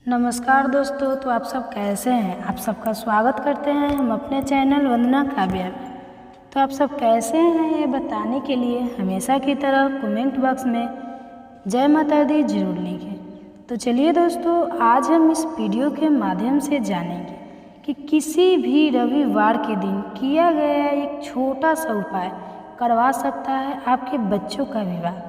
नमस्कार दोस्तों, तो आप सब कैसे हैं। आप सबका स्वागत करते हैं हम अपने चैनल वंदना काव्या में। तो आप सब कैसे हैं ये बताने के लिए हमेशा की तरह कमेंट बॉक्स में जय माता दी जरूर लिखें। तो चलिए दोस्तों, आज हम इस वीडियो के माध्यम से जानेंगे कि किसी भी रविवार के दिन किया गया एक छोटा सा उपाय करवा सकता है आपके बच्चों का विवाह।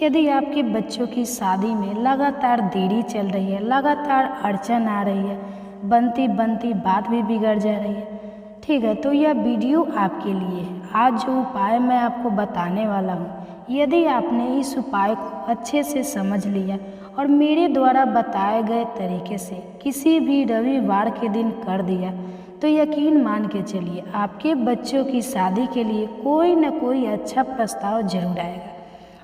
यदि आपके बच्चों की शादी में लगातार देरी चल रही है, लगातार अड़चन आ रही है, बनती बनती बात भी बिगड़ जा रही है, ठीक है, तो यह वीडियो आपके लिए है। आज जो उपाय मैं आपको बताने वाला हूँ, यदि आपने इस उपाय को अच्छे से समझ लिया और मेरे द्वारा बताए गए तरीके से किसी भी रविवार के दिन कर दिया, तो यकीन मान के चलिए आपके बच्चों की शादी के लिए कोई न कोई अच्छा प्रस्ताव जरूर आएगा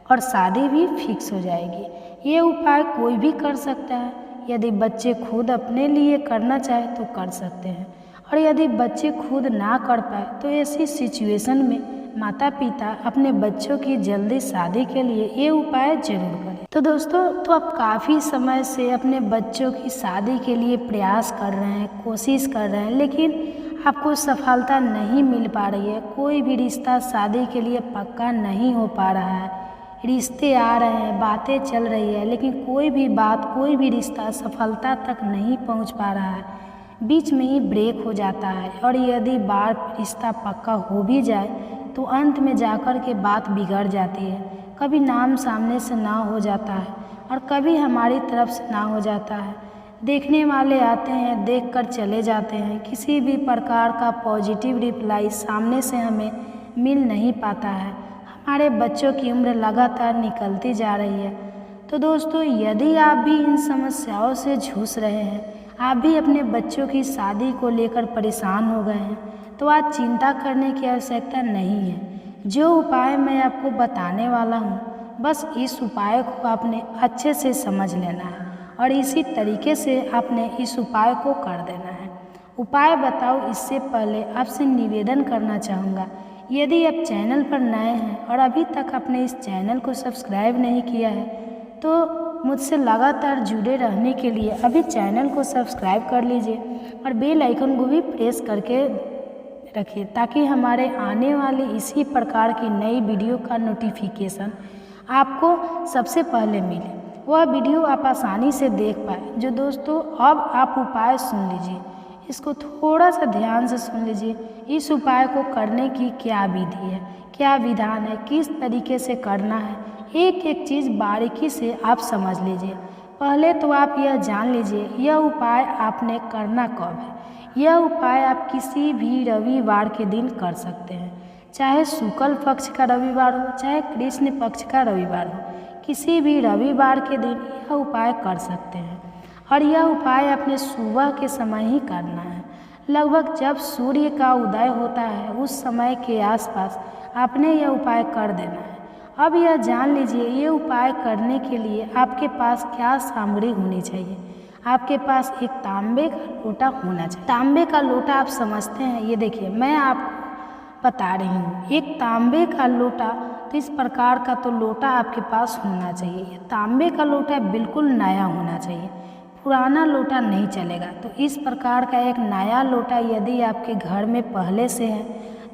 और शादी भी फिक्स हो जाएगी। ये उपाय कोई भी कर सकता है। यदि बच्चे खुद अपने लिए करना चाहे तो कर सकते हैं, और यदि बच्चे खुद ना कर पाए तो ऐसी सिचुएशन में माता पिता अपने बच्चों की जल्दी शादी के लिए ये उपाय जरूर करें। तो दोस्तों, तो आप काफ़ी समय से अपने बच्चों की शादी के लिए प्रयास कर रहे हैं, कोशिश कर रहे हैं, लेकिन आपको सफलता नहीं मिल पा रही है। कोई भी रिश्ता शादी के लिए पक्का नहीं हो पा रहा है। रिश्ते आ रहे हैं, बातें चल रही है, लेकिन कोई भी बात, कोई भी रिश्ता सफलता तक नहीं पहुंच पा रहा है। बीच में ही ब्रेक हो जाता है, और यदि बार रिश्ता पक्का हो भी जाए तो अंत में जाकर के बात बिगड़ जाती है। कभी नाम सामने से ना हो जाता है और कभी हमारी तरफ से ना हो जाता है। देखने वाले आते हैं, देख कर चले जाते हैं। किसी भी प्रकार का पॉजिटिव रिप्लाई सामने से हमें मिल नहीं पाता है। हमारे बच्चों की उम्र लगातार निकलती जा रही है। तो दोस्तों, यदि आप भी इन समस्याओं से जूझ रहे हैं, आप भी अपने बच्चों की शादी को लेकर परेशान हो गए हैं, तो आज चिंता करने की आवश्यकता नहीं है। जो उपाय मैं आपको बताने वाला हूँ, बस इस उपाय को आपने अच्छे से समझ लेना है और इसी तरीके से आपने इस उपाय को कर देना है। उपाय बताओ इससे पहले आपसे निवेदन करना चाहूँगा, यदि आप चैनल पर नए हैं और अभी तक आपने इस चैनल को सब्सक्राइब नहीं किया है, तो मुझसे लगातार जुड़े रहने के लिए अभी चैनल को सब्सक्राइब कर लीजिए और बेल आइकन को भी प्रेस करके रखिए, ताकि हमारे आने वाली इसी प्रकार की नई वीडियो का नोटिफिकेशन आपको सबसे पहले मिले, वह वीडियो आप आसानी से देख पाए। जो दोस्तों, अब आप उपाय सुन लीजिए, इसको थोड़ा सा ध्यान से सुन लीजिए। इस उपाय को करने की क्या विधि है, क्या विधान है, किस तरीके से करना है, एक एक चीज़ बारीकी से आप समझ लीजिए। पहले तो आप यह जान लीजिए यह उपाय आपने करना कब है। यह उपाय आप किसी भी रविवार के दिन कर सकते हैं, चाहे शुक्ल पक्ष का रविवार हो, चाहे कृष्ण पक्ष का रविवार हो। किसी भी रविवार के दिन यह उपाय कर सकते हैं, और यह उपाय अपने सुबह के समय ही करना है। लगभग जब सूर्य का उदय होता है उस समय के आसपास आपने यह उपाय कर देना है। अब यह जान लीजिए ये उपाय करने के लिए आपके पास क्या सामग्री होनी चाहिए। आपके पास एक तांबे का लोटा होना चाहिए। तांबे का लोटा आप समझते हैं, ये देखिए मैं आपको बता रही हूँ। एक तांबे का लोटा, तो इस प्रकार का तो लोटा आपके पास होना चाहिए। ये तांबे का लोटा बिल्कुल नया होना चाहिए, पुराना लोटा नहीं चलेगा। तो इस प्रकार का एक नया लोटा यदि आपके घर में पहले से है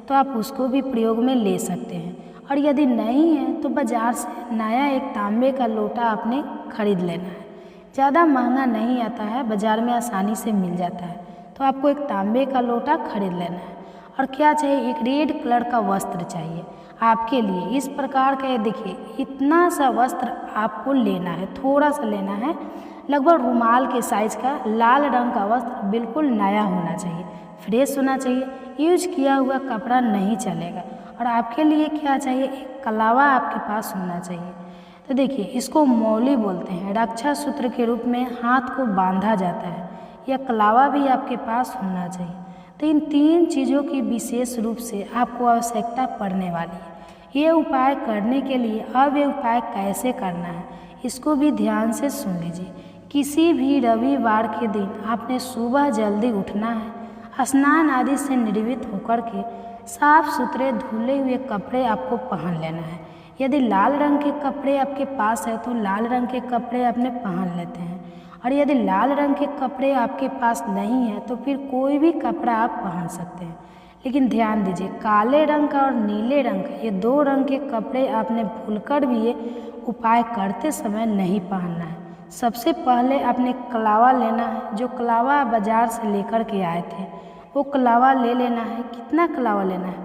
तो आप उसको भी प्रयोग में ले सकते हैं, और यदि नहीं है तो बाज़ार से नया एक तांबे का लोटा आपने खरीद लेना है। ज़्यादा महंगा नहीं आता है, बाज़ार में आसानी से मिल जाता है। तो आपको एक तांबे का लोटा खरीद लेना है। और क्या चाहिए, एक रेड कलर का वस्त्र चाहिए आपके लिए। इस प्रकार का, ये देखिए इतना सा वस्त्र आपको लेना है, थोड़ा सा लेना है, लगभग रुमाल के साइज का लाल रंग का वस्त्र, बिल्कुल नया होना चाहिए, फ्रेश होना चाहिए, यूज किया हुआ कपड़ा नहीं चलेगा। और आपके लिए क्या चाहिए, एक कलावा आपके पास होना चाहिए। तो देखिए इसको मौली बोलते हैं, रक्षा सूत्र के रूप में हाथ को बांधा जाता है। यह कलावा भी आपके पास होना चाहिए। तो इन तीन चीज़ों की विशेष रूप से आपको आवश्यकता पड़ने वाली है ये उपाय करने के लिए। अब ये उपाय कैसे करना है इसको भी ध्यान से सुन लीजिए। किसी भी रविवार के दिन आपने सुबह जल्दी उठना है, स्नान आदि से निर्वित होकर के साफ सुथरे धुले हुए कपड़े आपको पहन लेना है। यदि लाल रंग के कपड़े आपके पास है तो लाल रंग के कपड़े आपने पहन लेते हैं, और यदि लाल रंग के कपड़े आपके पास नहीं है तो फिर कोई भी कपड़ा आप पहन सकते हैं। लेकिन ध्यान दीजिए, काले रंग का और नीले रंग का ये 2 रंग के कपड़े आपने भूलकर भी ये उपाय करते समय नहीं पहनना है। सबसे पहले आपने कलावा लेना है, जो कलावा बाजार से लेकर के आए थे वो कलावा ले लेना है। कितना कलावा लेना है?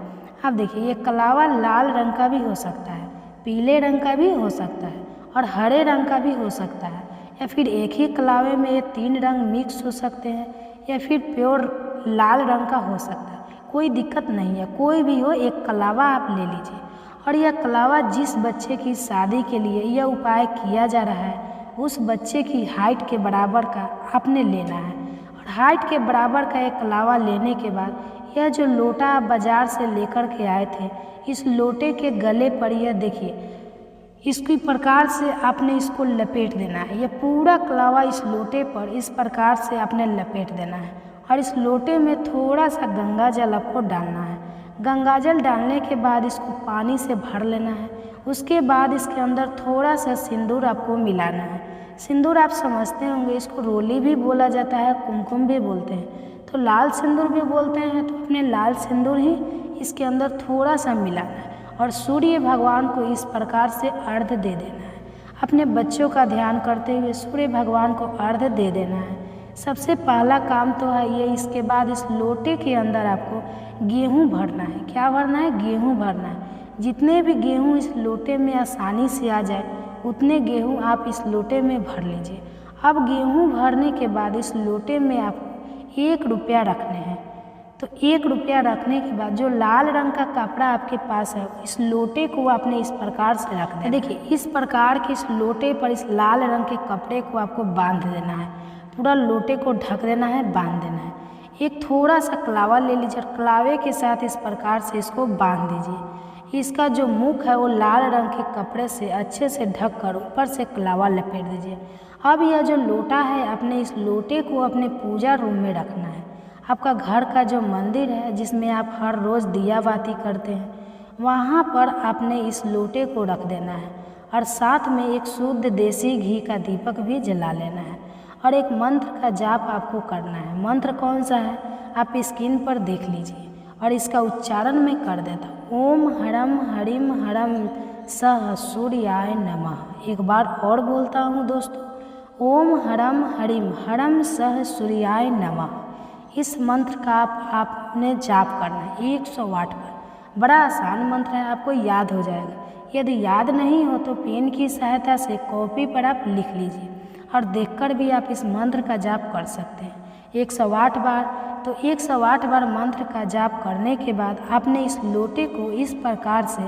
आप देखिए, ये कलावा लाल रंग का भी हो सकता है, पीले रंग का भी हो सकता है और हरे रंग का भी हो सकता है, या फिर एक ही कलावे में ये 3 रंग मिक्स हो सकते हैं, या फिर प्योर लाल रंग का हो सकता है। कोई दिक्कत नहीं है, कोई भी हो, एक कलावा आप ले लीजिए। और यह कलावा जिस बच्चे की शादी के लिए यह उपाय किया जा रहा है उस बच्चे की हाइट के बराबर का आपने लेना है। और हाइट के बराबर का एक कलावा लेने के बाद यह जो लोटा आप बाजार से लेकर के आए थे, इस लोटे के गले पर यह देखिए, इसकी प्रकार से आपने इसको लपेट देना है। यह पूरा कलावा इस लोटे पर इस प्रकार से आपने लपेट देना है। और इस लोटे में थोड़ा सा गंगा जल आपको डालना है। गंगा जल डालने के बाद इसको पानी से भर लेना है। उसके बाद इसके अंदर थोड़ा सा सिंदूर आपको मिलाना है। सिंदूर आप समझते होंगे, इसको रोली भी बोला जाता है, कुमकुम भी बोलते हैं, तो लाल सिंदूर भी बोलते हैं। तो अपने लाल सिंदूर ही इसके अंदर थोड़ा सा मिलाना है और सूर्य भगवान को इस प्रकार से अर्घ्य दे देना है। अपने बच्चों का ध्यान करते हुए सूर्य भगवान को अर्घ्य दे देना है। सबसे पहला काम तो है ये। इसके बाद इस लोटे के अंदर आपको गेहूँ भरना है। क्या भरना है? गेहूँ भरना है। जितने भी गेहूँ इस लोटे में आसानी से आ जाए उतने गेहूँ आप इस लोटे में भर लीजिए। अब गेहूँ भरने के बाद इस लोटे में आपको 1 रुपया रखने हैं। तो 1 रुपया रखने के बाद जो लाल रंग का कपड़ा आपके पास है इस लोटे को आपने इस प्रकार से रख देना। देखिए, इस प्रकार के इस लोटे पर इस लाल रंग के कपड़े को आपको बांध देना है। पूरा लोटे को ढक देना है, बांध देना है। एक थोड़ा सा कलावा ले लीजिए और कलावे के साथ इस प्रकार से इसको बांध दीजिए। इसका जो मुख है वो लाल रंग के कपड़े से अच्छे से ढक कर ऊपर से कलावा लपेट दीजिए। अब यह जो लोटा है, अपने इस लोटे को अपने पूजा रूम में रखना है। आपका घर का जो मंदिर है जिसमें आप हर रोज़ दिया बाती करते हैं, वहाँ पर आपने इस लोटे को रख देना है। और साथ में एक शुद्ध देसी घी का दीपक भी जला लेना है। और एक मंत्र का जाप आपको करना है। मंत्र कौन सा है आप स्क्रीन पर देख लीजिए और इसका उच्चारण मैं कर देता हूँ। ओम हरम हरिम हरम सह सूर्याय नमः। एक बार और बोलता हूँ दोस्तों, ओम हरम हरिम हरम सह सूर्याय नमः। इस मंत्र का आपने जाप करना है 108 बार। बड़ा आसान मंत्र है, आपको याद हो जाएगा। यदि याद नहीं हो तो पेन की सहायता से कॉपी पर आप लिख लीजिए और देखकर भी आप इस मंत्र का जाप कर सकते हैं 108 बार। तो 108 बार मंत्र का जाप करने के बाद आपने इस लोटे को इस प्रकार से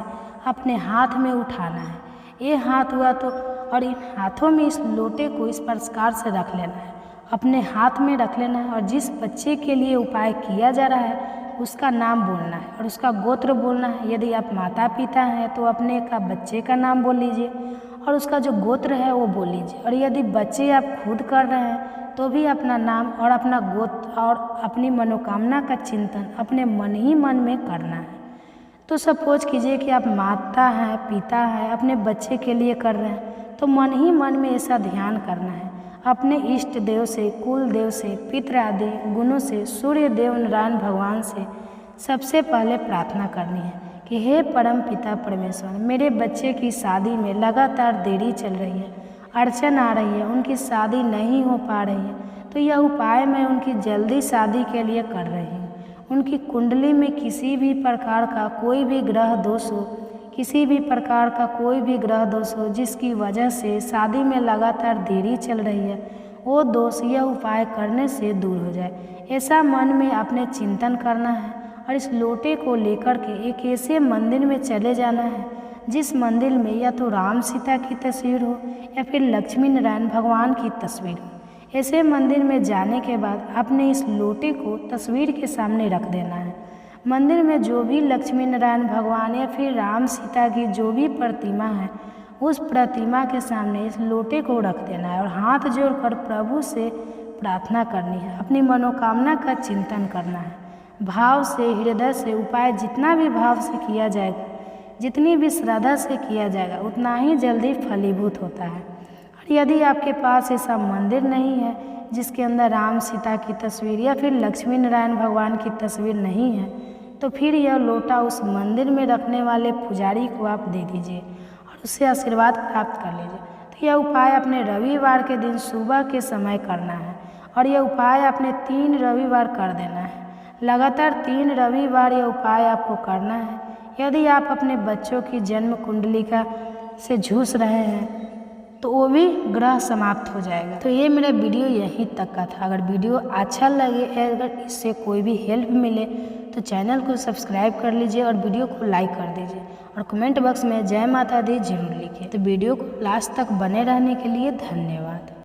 अपने हाथ में उठाना है। ये हाथ हुआ तो, और इन हाथों में इस लोटे को इस प्रकार से रख लेना है, अपने हाथ में रख लेना है। और जिस बच्चे के लिए उपाय किया जा रहा है उसका नाम बोलना है और उसका गोत्र बोलना है। यदि आप माता पिता हैं तो अपने का बच्चे का नाम बोल लीजिए और उसका जो गोत्र है वो बोल लीजिए। और यदि बच्चे आप खुद कर रहे हैं तो भी अपना नाम और अपना गोत्र और अपनी मनोकामना का चिंतन अपने मन ही मन में करना है। तो सपोज कीजिए कि आप माता हैं, पिता हैं, अपने बच्चे के लिए कर रहे हैं तो मन ही मन में ऐसा ध्यान करना है। अपने इष्ट देव से, कुल देव से, पितृ आदि गुणों से, सूर्य देव नारायण भगवान से सबसे पहले प्रार्थना करनी है कि हे परम पिता परमेश्वर, मेरे बच्चे की शादी में लगातार देरी चल रही है, अड़चन आ रही है, उनकी शादी नहीं हो पा रही है, तो यह उपाय मैं उनकी जल्दी शादी के लिए कर रही हूँ। उनकी कुंडली में किसी भी प्रकार का कोई भी ग्रह दोष हो, किसी भी प्रकार का कोई भी ग्रह दोष हो जिसकी वजह से शादी में लगातार देरी चल रही है, वो दोष यह उपाय करने से दूर हो जाए, ऐसा मन में अपने चिंतन करना है। और इस लोटे को लेकर के एक ऐसे मंदिर में चले जाना है जिस मंदिर में या तो राम सीता की तस्वीर हो या फिर लक्ष्मी नारायण भगवान की तस्वीर हो। ऐसे मंदिर में जाने के बाद आपने इस लोटे को तस्वीर के सामने रख देना है। मंदिर में जो भी लक्ष्मी नारायण भगवान या फिर राम सीता की जो भी प्रतिमा है उस प्रतिमा के सामने इस लोटे को रख देना है और हाथ जोड़कर प्रभु से प्रार्थना करनी है, अपनी मनोकामना का चिंतन करना है। भाव से, हृदय से उपाय जितना भी भाव से किया जाएगा, जितनी भी श्रद्धा से किया जाएगा उतना ही जल्दी फलीभूत होता है। और यदि आपके पास ऐसा मंदिर नहीं है जिसके अंदर राम सीता की तस्वीर या फिर लक्ष्मी नारायण भगवान की तस्वीर नहीं है, तो फिर यह लोटा उस मंदिर में रखने वाले पुजारी को आप दे दीजिए और उससे आशीर्वाद प्राप्त कर लीजिए। तो यह उपाय अपने रविवार के दिन सुबह के समय करना है और यह उपाय आपने 3 रविवार कर देना है। लगातार 3 रविवार यह उपाय आपको करना है। यदि आप अपने बच्चों की जन्म कुंडलिका से जूझ रहे हैं तो वो भी ग्रह समाप्त हो जाएगा। तो ये मेरा वीडियो यहीं तक का था। अगर वीडियो अच्छा लगे, अगर इससे कोई भी हेल्प मिले तो चैनल को सब्सक्राइब कर लीजिए और वीडियो को लाइक कर दीजिए और कमेंट बॉक्स में जय माता दी जरूर लिखिए। तो वीडियो को लास्ट तक बने रहने के लिए धन्यवाद।